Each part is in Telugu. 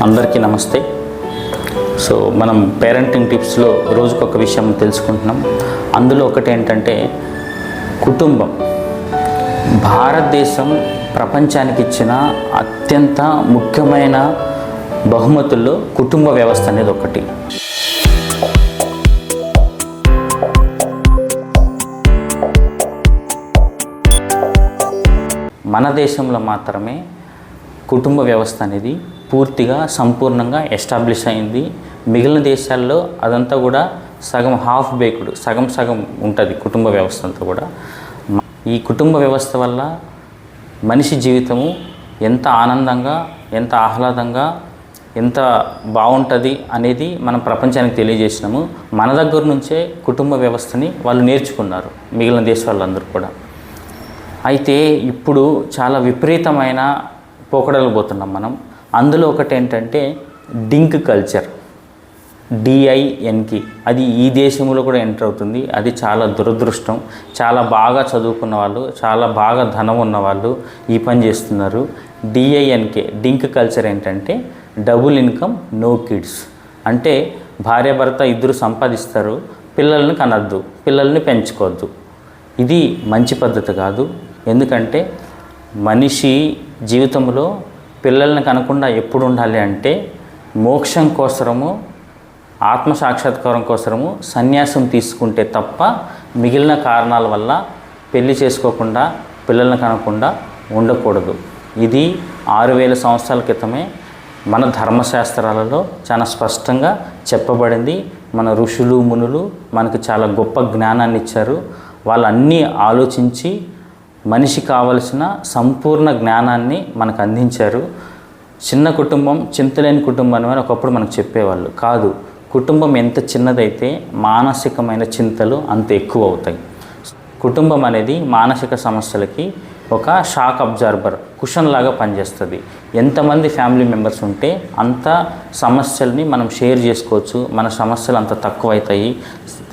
అందరికీ నమస్తే. సో మనం పేరెంటింగ్ టిప్స్లో రోజుకొక విషయం తెలుసుకుంటున్నాం. అందులో ఒకటి ఏంటంటే కుటుంబం. భారతదేశం ప్రపంచానికి ఇచ్చిన అత్యంత ముఖ్యమైన బహుమతుల్లో కుటుంబ వ్యవస్థ అనేది ఒకటి. మన దేశంలో మాత్రమే కుటుంబ వ్యవస్థ అనేది పూర్తిగా సంపూర్ణంగా ఎస్టాబ్లిష్ అయింది. మిగిలిన దేశాల్లో అదంతా కూడా సగం హాఫ్ బేక్డ్, సగం ఉంటుంది కుటుంబ వ్యవస్థ అంతా కూడా. ఈ కుటుంబ వ్యవస్థ వల్ల మనిషి జీవితము ఎంత ఆనందంగా, ఎంత ఆహ్లాదంగా, ఎంత బాగుంటుంది అనేది మనం ప్రపంచానికి తెలియజేసినాము. మన దగ్గర నుంచే కుటుంబ వ్యవస్థని వాళ్ళు నేర్చుకున్నారు మిగిలిన దేశాలందరూ కూడా. అయితే ఇప్పుడు చాలా విపరీతమైన పోకడలు పోతున్నాం మనం. అందులో ఒకటి ఏంటంటే డింక్ కల్చర్, DINK. అది ఈ దేశంలో కూడా ఎంటర్ అవుతుంది. అది చాలా దురదృష్టం. చాలా బాగా చదువుకున్న వాళ్ళు, చాలా బాగా ధనం ఉన్నవాళ్ళు ఈ పని చేస్తున్నారు. DINK, డింక్ కల్చర్ ఏంటంటే డబుల్ ఇన్కమ్ నో కిడ్స్. అంటే భార్యాభర్త ఇద్దరు సంపాదిస్తారు, పిల్లల్ని కనద్దు, పిల్లల్ని పెంచుకోవద్దు. ఇది మంచి పద్ధతి కాదు. ఎందుకంటే మనిషి జీవితంలో పిల్లల్ని కనకుండా ఎప్పుడు ఉండాలి అంటే మోక్షం కోసరము, ఆత్మసాక్షాత్కారం కోసరము సన్యాసం తీసుకుంటే తప్ప మిగిలిన కారణాల వల్ల పెళ్లి చేసుకోకుండా, పిల్లల్ని కనకుండా ఉండకూడదు. ఇది 6000 సంవత్సరాల క్రితమే మన ధర్మశాస్త్రాలలో చాలా స్పష్టంగా చెప్పబడింది. మన ఋషులు మునులు మనకు చాలా గొప్ప జ్ఞానాన్ని ఇచ్చారు. వాళ్ళన్నీ ఆలోచించి మనిషి కావలసిన సంపూర్ణ జ్ఞానాన్ని మనకు అందించారు. చిన్న కుటుంబం చింతలేని కుటుంబం అని ఒకప్పుడు మనకు చెప్పేవాళ్ళు. కాదు, కుటుంబం ఎంత చిన్నదైతే మానసికమైన చింతలు అంత ఎక్కువ అవుతాయి. కుటుంబం అనేది మానసిక సమస్యలకి ఒక షాక్ అబ్జార్బర్, కుషన్ లాగా పనిచేస్తుంది. ఎంతమంది ఫ్యామిలీ మెంబర్స్ ఉంటే అంత సమస్యల్ని మనం షేర్ చేసుకోవచ్చు. మన సమస్యలు అంత తక్కువ అవుతాయి.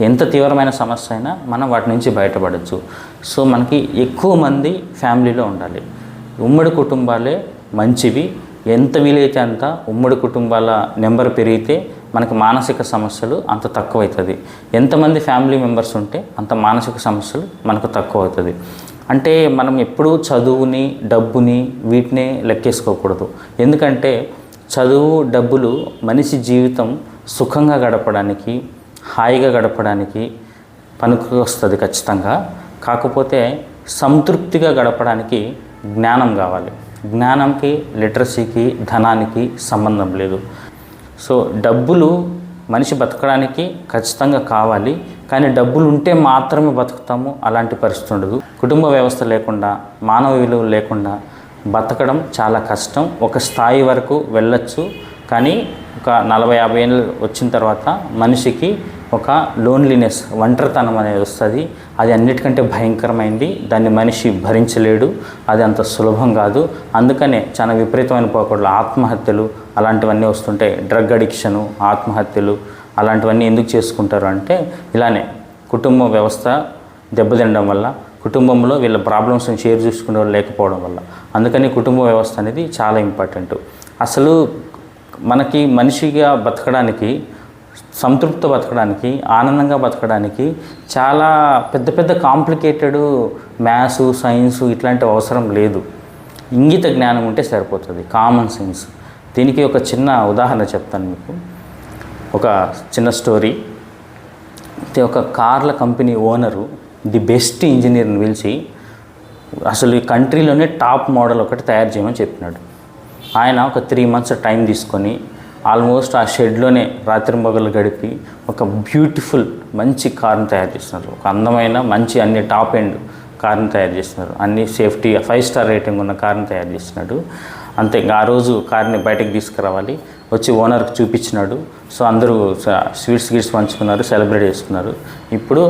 ఎంత తీవ్రమైన సమస్య అయినా మనం వాటి నుంచి బయటపడవచ్చు. సో మనకి ఎక్కువ మంది ఫ్యామిలీలో ఉండాలి. ఉమ్మడి కుటుంబాలే మంచివి. ఎంత వీలైతే అంత ఉమ్మడి కుటుంబాల నెంబర్ పెరిగితే మనకి మానసిక సమస్యలు అంత తక్కువ అవుతుంది. ఎంతమంది ఫ్యామిలీ మెంబర్స్ ఉంటే అంత మానసిక సమస్యలు మనకు తక్కువ అవుతుంది. అంటే మనం ఎప్పుడూ చదువుని, డబ్బుని వీటినే లెక్కేసుకోకూడదు. ఎందుకంటే చదువు, డబ్బులు మనిషి జీవితం సుఖంగా గడపడానికి, హాయిగా గడపడానికి పనికి వస్తుంది ఖచ్చితంగా. కాకపోతే సంతృప్తిగా గడపడానికి జ్ఞానం కావాలి. జ్ఞానంకి, లిటరసీకి, ధనానికి సంబంధం లేదు. సో డబ్బులు మనిషి బతకడానికి ఖచ్చితంగా కావాలి. కానీ డబ్బులు ఉంటే మాత్రమే బతుకుతాము అలాంటి పరిస్థితి ఉండదు. కుటుంబ వ్యవస్థ లేకుండా, మానవ విలువలు లేకుండా బతకడం చాలా కష్టం. ఒక స్థాయి వరకు వెళ్ళొచ్చు, కానీ ఒక 40-50 ఏళ్ళు వచ్చిన తర్వాత మనిషికి ఒక లోన్లీనెస్, ఒంటరితనం అనేది వస్తుంది. అది అన్నిటికంటే భయంకరమైంది. దాన్ని మనిషి భరించలేడు. అది అంత సులభం కాదు. అందుకనే చాలా విపరీతమైన పోకడలు, ఆత్మహత్యలు అలాంటివన్నీ వస్తుంటాయి. డ్రగ్ అడిక్షను, ఆత్మహత్యలు అలాంటివన్నీ ఎందుకు చేసుకుంటారు అంటే ఇలానే కుటుంబ వ్యవస్థ దెబ్బతినడం వల్ల, కుటుంబంలో వీళ్ళ ప్రాబ్లమ్స్ని షేర్ చేసుకునే వాళ్ళు లేకపోవడం వల్ల. అందుకని కుటుంబ వ్యవస్థ అనేది చాలా ఇంపార్టెంట్. అసలు మనకి మనిషిగా బతకడానికి, సంతృప్తి బతకడానికి, ఆనందంగా బతకడానికి చాలా పెద్ద కాంప్లికేటెడ్ మ్యాథ్స్, సైన్స్ ఇట్లాంటివి అవసరం లేదు. ఇంగిత జ్ఞానం ఉంటే సరిపోతుంది, కామన్ సెన్స్. దీనికి ఒక చిన్న ఉదాహరణ చెప్తాను మీకు. ఒక చిన్న స్టోరీ. ఒక కార్ల కంపెనీ ఓనరు ది బెస్ట్ ఇంజనీర్ని పిలిచి అసలు ఈ కంట్రీలోనే టాప్ మోడల్ ఒకటి తయారు చేయమని చెప్పినాడు. ఆయన ఒక 3 months టైం తీసుకొని ఆల్మోస్ట్ ఆ షెడ్లోనే రాత్రింబగళ్ళు గడిపి ఒక బ్యూటిఫుల్ మంచి కార్ని తయారు చేస్తున్నారు. ఒక అందమైన మంచి అన్ని టాప్ ఎండ్ కార్ని తయారు చేస్తున్నారు. అన్ని సేఫ్టీ 5 star రేటింగ్ ఉన్న కార్ని తయారు చేస్తున్నాడు. అంతే. ఆ రోజు కార్ని బయటకు తీసుకురావాలి, వచ్చి ఓనర్కి చూపించినాడు. సో అందరూ స్వీట్స్ పంచుకున్నారు, సెలబ్రేట్ చేసుకున్నారు. ఇప్పుడు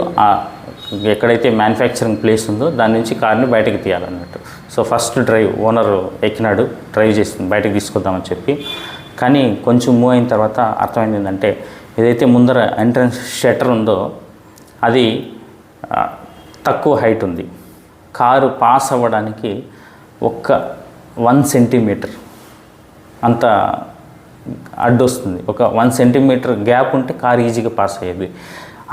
ఎక్కడైతే మ్యానుఫ్యాక్చరింగ్ ప్లేస్ ఉందో దాని నుంచి కార్ని బయటకు తీయాలన్నట్టు. సో ఫస్ట్ డ్రైవ్ ఓనర్ ఎక్కినాడు, డ్రైవ్ చేసింది బయటకు తీసుకొద్దామని చెప్పి. కానీ కొంచెం మూవ్ అయిన తర్వాత అర్థమైంది ఏంటంటే ఏదైతే ముందర ఎంట్రన్స్ షట్టర్ ఉందో అది తక్కువ హైట్ ఉంది. కారు పాస్ అవ్వడానికి ఒక్క 1 సెంటీమీటర్ అంత అడ్డొస్తుంది. ఒక 1 సెంటీమీటర్ గ్యాప్ ఉంటే కారు ఈజీగా పాస్ అయ్యేది.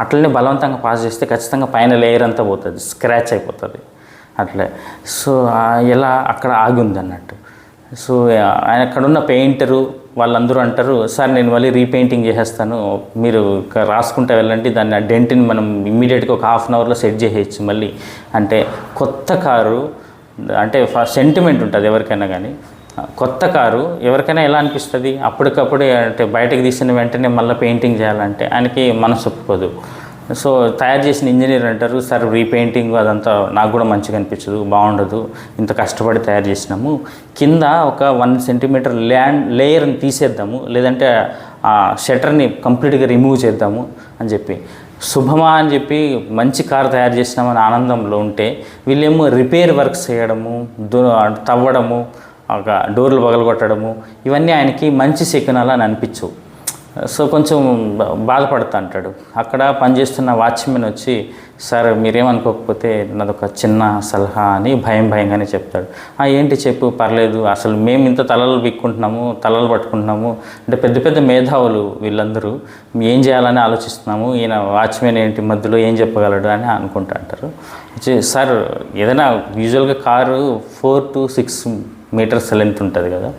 అట్లనే బలవంతంగా పాస్ చేస్తే ఖచ్చితంగా పైన లేయర్ అంతా పోతుంది, స్క్రాచ్ అయిపోతుంది అట్లే. సో ఎలా అక్కడ ఆగి ఉంది అన్నట్టు. సో ఆయన అక్కడున్న పెయింటరు వాళ్ళందరూ అంటారు, సార్ నేను మళ్ళీ రీపెయింటింగ్ చేసేస్తాను, మీరు రాసుకుంటూ వెళ్ళండి, దాన్ని ఆ డెంట్ని మనం ఇమ్మీడియట్గా ఒక హాఫ్ అన్ అవర్లో సెట్ చేసేయచ్చు మళ్ళీ. అంటే కొత్త కారు అంటే సెంటిమెంట్ ఉంటుంది ఎవరికైనా, కానీ కొత్త కారు ఎవరికైనా ఎలా అనిపిస్తుంది, అప్పటికప్పుడే అంటే బయటకు తీసిన వెంటనే మళ్ళీ పెయింటింగ్ చేయాలంటే ఆయనకి మనసు ఒప్పుకోదు. సో తయారు చేసిన ఇంజనీర్ అంటారు, సార్ రీపెయింటింగ్ అదంతా నాకు కూడా మంచిగా అనిపించదు, బాగుండదు, ఇంత కష్టపడి తయారు చేసినాము, కింద ఒక 1 సెంటీమీటర్ లేయర్ని తీసేద్దాము, లేదంటే ఆ షట్టర్ని కంప్లీట్గా రిమూవ్ చేద్దాము అని చెప్పి, శుభమా అని చెప్పి మంచి కారు తయారు చేసినామని ఆనందంలో ఉంటే వీళ్ళేమో రిపేర్ వర్క్స్ చేయడము, తవ్వడము, ఒక డోర్లు పగలగొట్టడము, ఇవన్నీ ఆయనకి మంచి శకునాలు అని అనిపించవు. సో కొంచెం బాధపడుతూ అంటాడు. అక్కడ పనిచేస్తున్న వాచ్మెన్ వచ్చి, సార్ మీరేమనుకోకపోతే నాదొక చిన్న సలహా అని భయంగానే చెప్తాడు. ఏంటి చెప్పు, పర్లేదు, అసలు మేము ఇంత తలలు బిక్కుంటున్నాము, తలలు పట్టుకుంటున్నాము, అంటే పెద్ద పెద్ద మేధావులు వీళ్ళందరూ, ఏం చేయాలని ఆలోచిస్తున్నాము, ఈయన వాచ్మెన్ ఏంటి మధ్యలో ఏం చెప్పగలడు అని అనుకుంటా అంటారు. సార్ ఏదైనా యూజువల్గా కారు 4 to 6 మీటర్స్ లెంత్ ఉంటుంది కదా,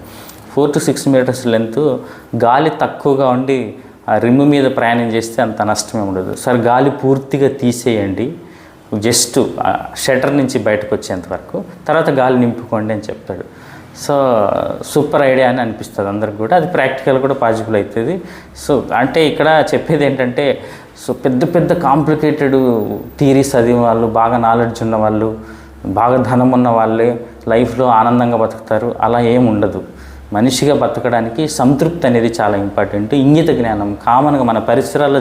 4 to 6 మీటర్స్ లెంత్, గాలి తక్కువగా ఉండి ఆ రిమ్ మీద ప్రయాణం చేస్తే అంత నష్టమే ఉండదు. సార్ గాలి పూర్తిగా తీసేయండి, జస్ట్ షటర్ నుంచి బయటకు వచ్చేంత వరకు, తర్వాత గాలి నింపుకోండి అని చెప్తాడు. సో సూపర్ ఐడియా అని అనిపిస్తుంది అందరికి కూడా, అది ప్రాక్టికల్ కూడా పాసిబుల్ అవుతుంది. సో అంటే ఇక్కడ చెప్పేది ఏంటంటే, సో పెద్ద పెద్ద కాంప్లికేటెడ్ థియరీస్ చదివిన వాళ్ళు, బాగా నాలెడ్జ్ ఉన్న వాళ్ళు, బాగా ధనం ఉన్న వాళ్ళే లైఫ్లో ఆనందంగా బతుకుతారు, అలా ఏమి ఉండదు. మనిషిగా బతకడానికి సంతృప్తి అనేది చాలా ఇంపార్టెంట్. ఇంగిత జ్ఞానం, కామన్గా మన పరిసరాల్లో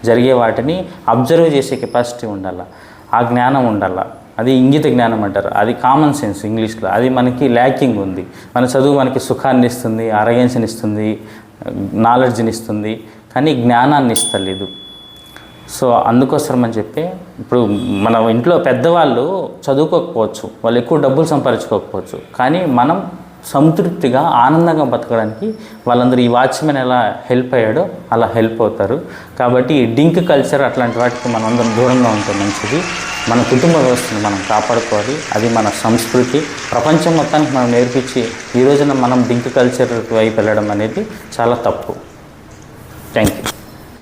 జరిగే వాటిని అబ్జర్వ్ చేసే కెపాసిటీ ఉండాలి, ఆ జ్ఞానం ఉండాలి, అది ఇంగిత జ్ఞానం అంటారు. అది కామన్ సెన్స్ ఇంగ్లీష్లో, అది మనకి ల్యాకింగ్ ఉంది. మన చదువు మనకి సుఖాన్ని ఇస్తుంది, ఆరోగ్యాన్ని ఇస్తుంది, నాలెడ్జ్ని ఇస్తుంది, కానీ జ్ఞానాన్ని ఇస్తలేదు. సో అందుకోసం అని చెప్పి, ఇప్పుడు మన ఇంట్లో పెద్దవాళ్ళు చదువుకోకపోవచ్చు, వాళ్ళు ఎక్కువ డబ్బులు సంపాదించుకోకపోవచ్చు, కానీ మనం సంతృప్తిగా ఆనందంగా బతకడానికి వాళ్ళందరూ ఈ వాచ్మెన్ ఎలా హెల్ప్ అయ్యాడో అలా హెల్ప్ అవుతారు. కాబట్టి ఈ డింక్ కల్చర్ అట్లాంటి వాటికి మనం అందరం దూరంగా ఉంటే మంచిది. మన కుటుంబ వ్యవస్థను మనం కాపాడుకోవాలి, అది మన సంస్కృతి. ప్రపంచం మొత్తానికి మనం నేర్పించి ఈ రోజున మనం డింక్ కల్చర్ వైపు వెళ్ళడం అనేది చాలా తప్పు. Thank you.